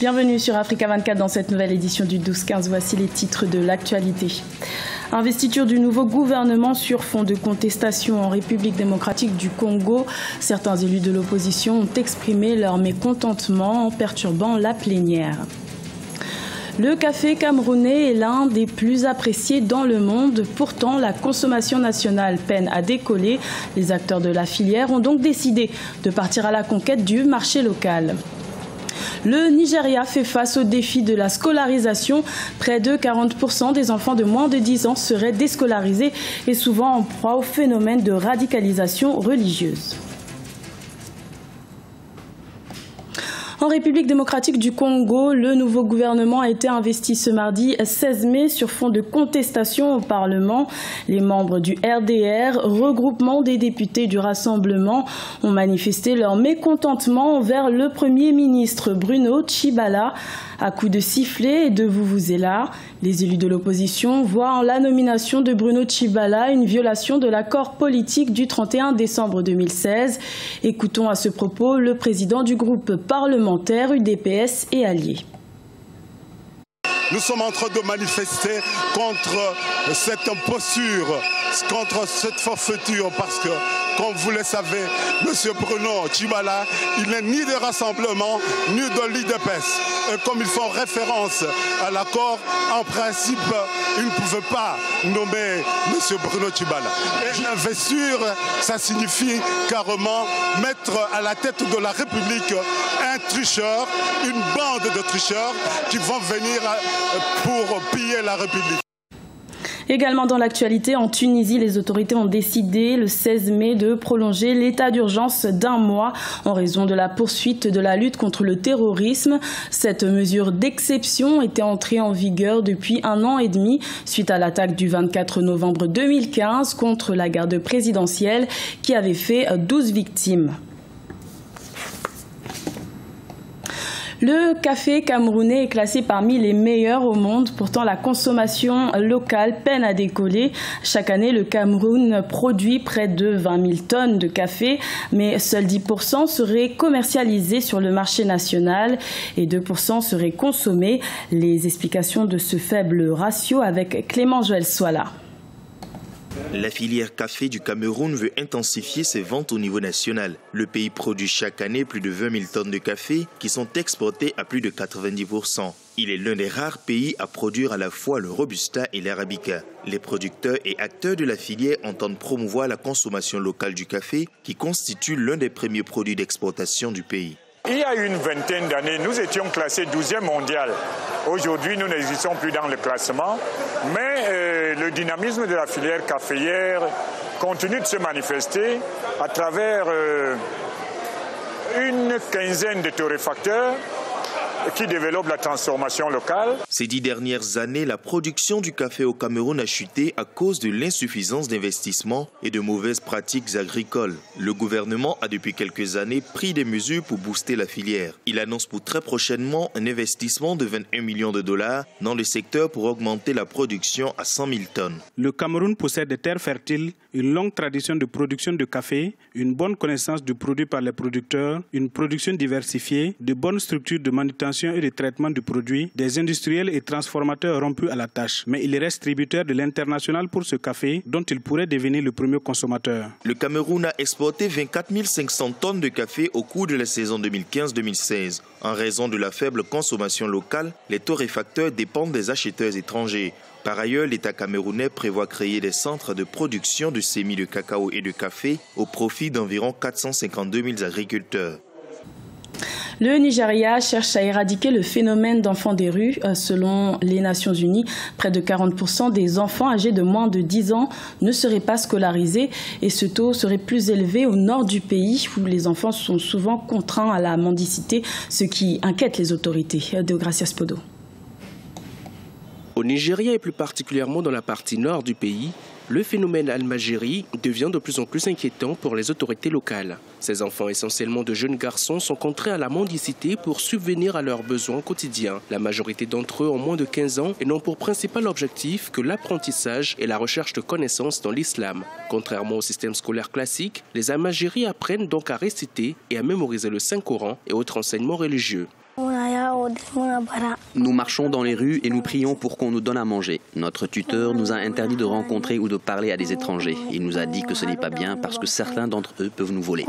Bienvenue sur Africa 24 dans cette nouvelle édition du 12-15. Voici les titres de l'actualité. Investiture du nouveau gouvernement sur fond de contestation en République démocratique du Congo. Certains élus de l'opposition ont exprimé leur mécontentement en perturbant la plénière. Le café camerounais est l'un des plus appréciés dans le monde. Pourtant, la consommation nationale peine à décoller. Les acteurs de la filière ont donc décidé de partir à la conquête du marché local. Le Nigeria fait face au défi de la scolarisation. Près de 40% des enfants de moins de 10 ans seraient déscolarisés et souvent en proie au phénomène de radicalisation religieuse. En République démocratique du Congo, le nouveau gouvernement a été investi ce mardi 16 mai sur fond de contestation au Parlement. Les membres du RDR, regroupement des députés du Rassemblement, ont manifesté leur mécontentement envers le Premier ministre Bruno Tshibala. À coups de sifflet et de vuvuzela, les élus de l'opposition voient en la nomination de Bruno Tshibala une violation de l'accord politique du 31 décembre 2016. Écoutons à ce propos le président du groupe parlementaire UDPS et alliés. Nous sommes en train de manifester contre cette imposture, contre cette forfaiture, parce que, comme vous le savez, M. Bruno Tshibala, il n'est ni de Rassemblement, ni de l'UDPS. Et comme ils font référence à l'accord, en principe, ils ne pouvaient pas nommer M. Bruno Tshibala. Et l'investiture, ça signifie carrément mettre à la tête de la République un tricheur, une bande de tricheurs qui vont venir pour piller la République. Également dans l'actualité, en Tunisie, les autorités ont décidé le 16 mai de prolonger l'état d'urgence d'1 mois en raison de la poursuite de la lutte contre le terrorisme. Cette mesure d'exception était entrée en vigueur depuis 1 an et demi suite à l'attaque du 24 novembre 2015 contre la garde présidentielle qui avait fait 12 victimes. Le café camerounais est classé parmi les meilleurs au monde. Pourtant, la consommation locale peine à décoller. Chaque année, le Cameroun produit près de 20 000 tonnes de café, mais seuls 10% seraient commercialisés sur le marché national et 2% seraient consommés. Les explications de ce faible ratio avec Clément Joël Soala. La filière café du Cameroun veut intensifier ses ventes au niveau national. Le pays produit chaque année plus de 20 000 tonnes de café qui sont exportées à plus de 90%. Il est l'un des rares pays à produire à la fois le Robusta et l'Arabica. Les producteurs et acteurs de la filière entendent promouvoir la consommation locale du café qui constitue l'un des premiers produits d'exportation du pays. Il y a une vingtaine d'années, nous étions classés 12e mondial. Aujourd'hui, nous n'existons plus dans le classement, mais le dynamisme de la filière caféière continue de se manifester à travers une quinzaine de torréfacteurs qui développent la transformation locale. Ces 10 dernières années, la production du café au Cameroun a chuté à cause de l'insuffisance d'investissement et de mauvaises pratiques agricoles. Le gouvernement a depuis quelques années pris des mesures pour booster la filière. Il annonce pour très prochainement un investissement de 21 millions de dollars dans le secteur pour augmenter la production à 100 000 tonnes. Le Cameroun possède des terres fertiles, une longue tradition de production de café, une bonne connaissance du produit par les producteurs, une production diversifiée, de bonnes structures de manutention et de traitement du produit, des industriels et transformateurs rompus à la tâche. Mais il reste tributaire de l'international pour ce café dont il pourrait devenir le premier consommateur. Le Cameroun a exporté 24 500 tonnes de café au cours de la saison 2015-2016. En raison de la faible consommation locale, les torréfacteurs dépendent des acheteurs étrangers. Par ailleurs, l'État camerounais prévoit créer des centres de production de semis de cacao et de café au profit d'environ 452 000 agriculteurs. Le Nigeria cherche à éradiquer le phénomène d'enfants des rues. Selon les Nations Unies, près de 40% des enfants âgés de moins de 10 ans ne seraient pas scolarisés et ce taux serait plus élevé au nord du pays où les enfants sont souvent contraints à la mendicité, ce qui inquiète les autorités. Deogracias Podo. Au Nigeria et plus particulièrement dans la partie nord du pays, le phénomène Al-Majiri devient de plus en plus inquiétant pour les autorités locales. Ces enfants, essentiellement de jeunes garçons, sont contraints à la mendicité pour subvenir à leurs besoins quotidiens. La majorité d'entre eux ont moins de 15 ans et n'ont pour principal objectif que l'apprentissage et la recherche de connaissances dans l'islam. Contrairement au système scolaire classique, les Al-Majiri apprennent donc à réciter et à mémoriser le Saint-Coran et autres enseignements religieux. Nous marchons dans les rues et nous prions pour qu'on nous donne à manger. Notre tuteur nous a interdit de rencontrer ou de parler à des étrangers. Il nous a dit que ce n'est pas bien parce que certains d'entre eux peuvent nous voler.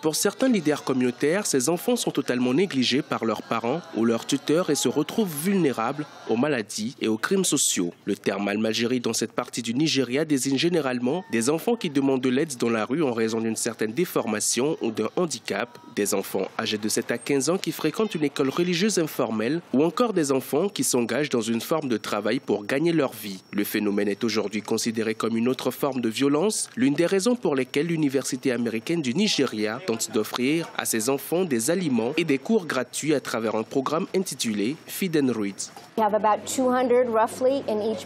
Pour certains leaders communautaires, ces enfants sont totalement négligés par leurs parents ou leurs tuteurs et se retrouvent vulnérables aux maladies et aux crimes sociaux. Le terme Almajiri dans cette partie du Nigeria désigne généralement des enfants qui demandent de l'aide dans la rue en raison d'une certaine déformation ou d'un handicap, des enfants âgés de 7 à 15 ans qui fréquentent une école religieuse informelle ou encore des enfants qui s'engagent dans une forme de travail pour gagner leur vie. Le phénomène est aujourd'hui considéré comme une autre forme de violence, l'une des raisons pour lesquelles l'Université américaine du Nigeria tente d'offrir à ses enfants des aliments et des cours gratuits à travers un programme intitulé Feed and Read.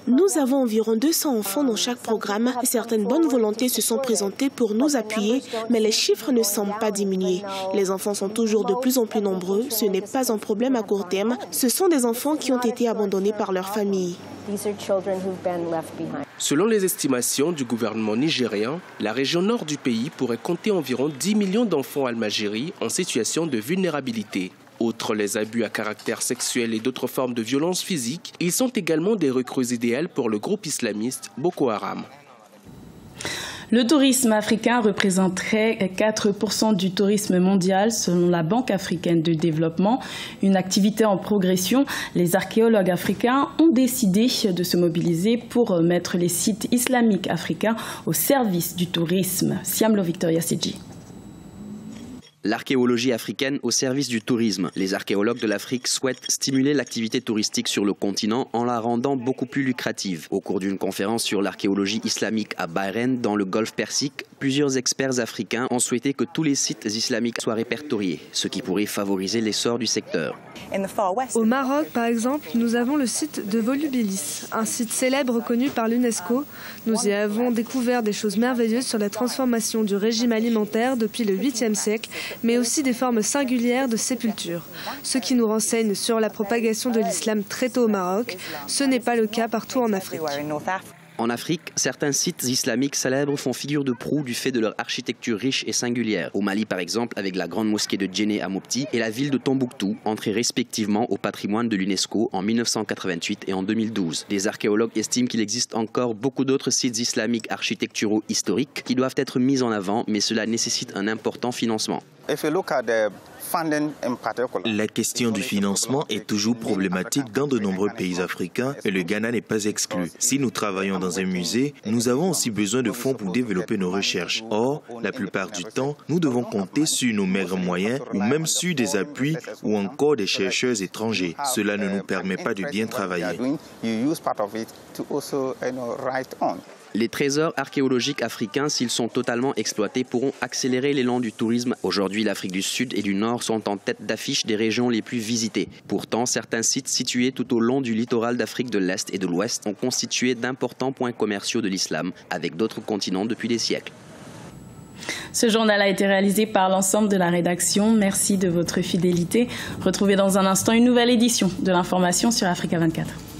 Nous avons environ 200 enfants dans chaque programme. Certaines bonnes volontés se sont présentées pour nous appuyer, mais les chiffres ne semblent pas diminuer. Les enfants sont toujours de plus en plus nombreux. Ce n'est pas un problème à court terme. Ce sont des enfants qui ont été abandonnés par leur famille. Selon les estimations du gouvernement nigérian, la région nord du pays pourrait compter environ 10 millions d'enfants almajiri en situation de vulnérabilité. Outre les abus à caractère sexuel et d'autres formes de violence physique, ils sont également des recrues idéales pour le groupe islamiste Boko Haram. Le tourisme africain représenterait 4% du tourisme mondial selon la Banque africaine de développement, une activité en progression. Les archéologues africains ont décidé de se mobiliser pour mettre les sites islamiques africains au service du tourisme. Siamlo Victoria Sidji. L'archéologie africaine au service du tourisme. Les archéologues de l'Afrique souhaitent stimuler l'activité touristique sur le continent en la rendant beaucoup plus lucrative. Au cours d'une conférence sur l'archéologie islamique à Bahreïn, dans le Golfe Persique, plusieurs experts africains ont souhaité que tous les sites islamiques soient répertoriés, ce qui pourrait favoriser l'essor du secteur. Au Maroc, par exemple, nous avons le site de Volubilis, un site célèbre reconnu par l'UNESCO. Nous y avons découvert des choses merveilleuses sur la transformation du régime alimentaire depuis le 8e siècle, mais aussi des formes singulières de sépulture, ce qui nous renseigne sur la propagation de l'islam très tôt au Maroc. Ce n'est pas le cas partout en Afrique. En Afrique, certains sites islamiques célèbres font figure de proue du fait de leur architecture riche et singulière. Au Mali, par exemple, avec la grande mosquée de Djenné à Mopti et la ville de Tombouctou, entrées respectivement au patrimoine de l'UNESCO en 1988 et en 2012. Des archéologues estiment qu'il existe encore beaucoup d'autres sites islamiques architecturaux historiques qui doivent être mis en avant, mais cela nécessite un important financement. La question du financement est toujours problématique dans de nombreux pays africains et le Ghana n'est pas exclu. Si nous travaillons dans un musée, nous avons aussi besoin de fonds pour développer nos recherches. Or, la plupart du temps, nous devons compter sur nos maigres moyens ou même sur des appuis ou encore des chercheurs étrangers. Cela ne nous permet pas de bien travailler. Les trésors archéologiques africains, s'ils sont totalement exploités, pourront accélérer l'élan du tourisme. Aujourd'hui, l'Afrique du Sud et du Nord sont en tête d'affiche des régions les plus visitées. Pourtant, certains sites situés tout au long du littoral d'Afrique de l'Est et de l'Ouest ont constitué d'importants points commerciaux de l'islam avec d'autres continents depuis des siècles. Ce journal a été réalisé par l'ensemble de la rédaction. Merci de votre fidélité. Retrouvez dans un instant une nouvelle édition de l'information sur Africa 24.